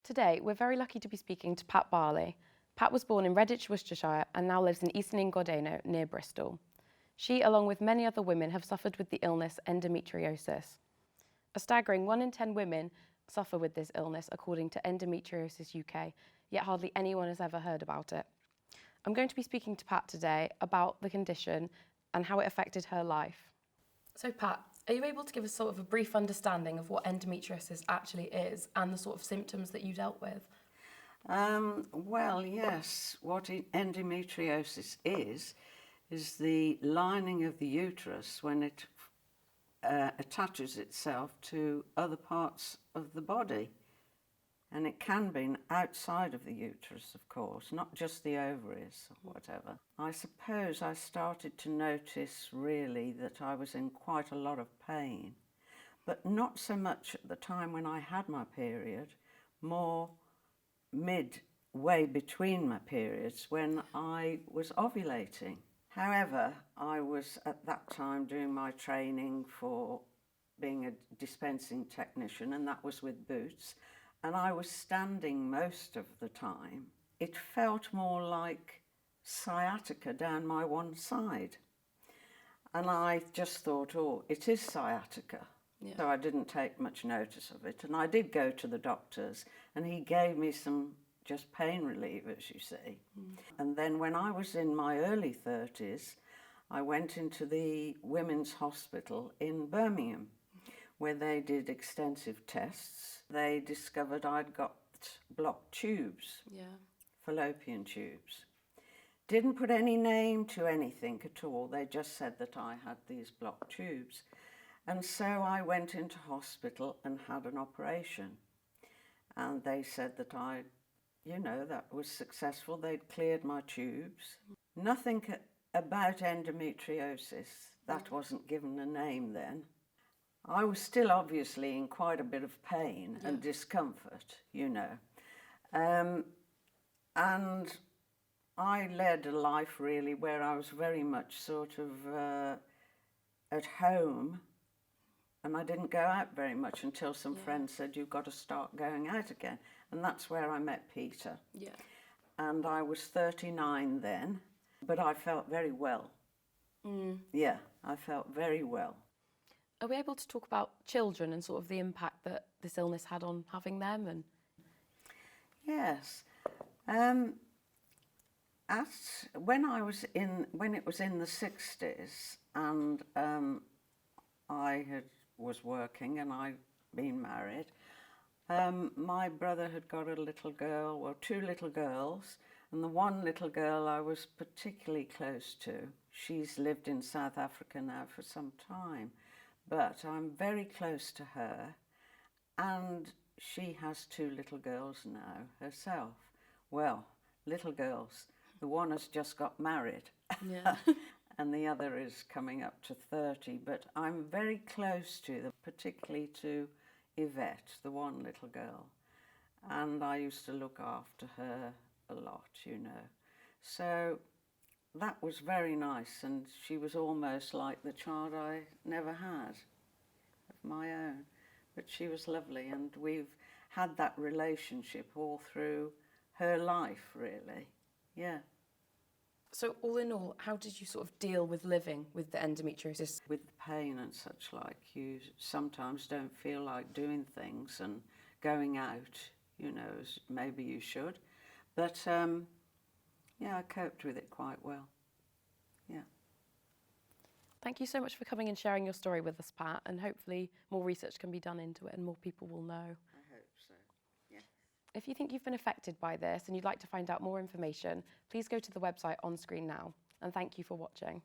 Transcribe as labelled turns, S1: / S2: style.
S1: Today, we're very lucky to be speaking to Pat Barley. Pat was born in Redditch, Worcestershire, and now lives in Eastern Ingordano, near Bristol. She, along with many other women, have suffered with the illness endometriosis. A staggering 1 in 10 women suffer with this illness, according to Endometriosis UK, yet hardly anyone has ever heard about it. I'm going to be speaking to Pat today about the condition and how it affected her life. So Pat, are you able to give us sort of a brief understanding of what endometriosis actually is and the sort of symptoms that you dealt with?
S2: Well, yes, what endometriosis is the lining of the uterus when it attaches itself to other parts of the body. And it can be outside of the uterus, of course, not just the ovaries or whatever. I suppose I started to notice really that I was in quite a lot of pain, but not so much at the time when I had my period, more midway between my periods when I was ovulating. However, I was at that time doing my training for being a dispensing technician, and that was with boots. And I was standing most of the time. It felt more like sciatica down my one side. And I just thought, oh, it is sciatica. Yeah. So I didn't take much notice of it. And I did go to the doctors, and he gave me some just pain relievers, you see. And then when I was in my early 30s, I went into the Women's Hospital in Birmingham, where they did extensive tests. They discovered I'd got blocked tubes, fallopian tubes. Didn't put any name to anything at all. They just said that I had these blocked tubes. And so I went into hospital and had an operation. And they said that that was successful. They'd cleared my tubes. Nothing about endometriosis. That wasn't given a name then. I was still obviously in quite a bit of pain and discomfort, and I led a life really where I was very much sort of at home, and I didn't go out very much until some friends said, you've got to start going out again. And that's where I met Peter. Yeah. And I was 39 then, but I felt very well. Yeah, I felt very well.
S1: Are we able to talk about children and sort of the impact that this illness had on having them? And
S2: yes, when it was in the 60s, and I was working and I'd been married. My brother had got a little girl, well, 2 little girls, and the one little girl I was particularly close to. She's lived in South Africa now for some time. But I'm very close to her, and she has 2 little girls now herself. Well, little girls. The one has just got married, and the other is coming up to 30. But I'm very close to them, particularly to Yvette, the one little girl. And I used to look after her a lot, So that was very nice, and she was almost like the child I never had of my own. But she was lovely, and we've had that relationship all through her life, really. Yeah.
S1: So all in all, how did you sort of deal with living with the endometriosis?
S2: With the pain and such like, you sometimes don't feel like doing things and going out, as maybe you should. But I coped with it quite well. Yeah.
S1: Thank you so much for coming and sharing your story with us, Pat, and hopefully more research can be done into it and more people will know.
S2: I hope so, yeah.
S1: If you think you've been affected by this and you'd like to find out more information, please go to the website on screen now. And thank you for watching.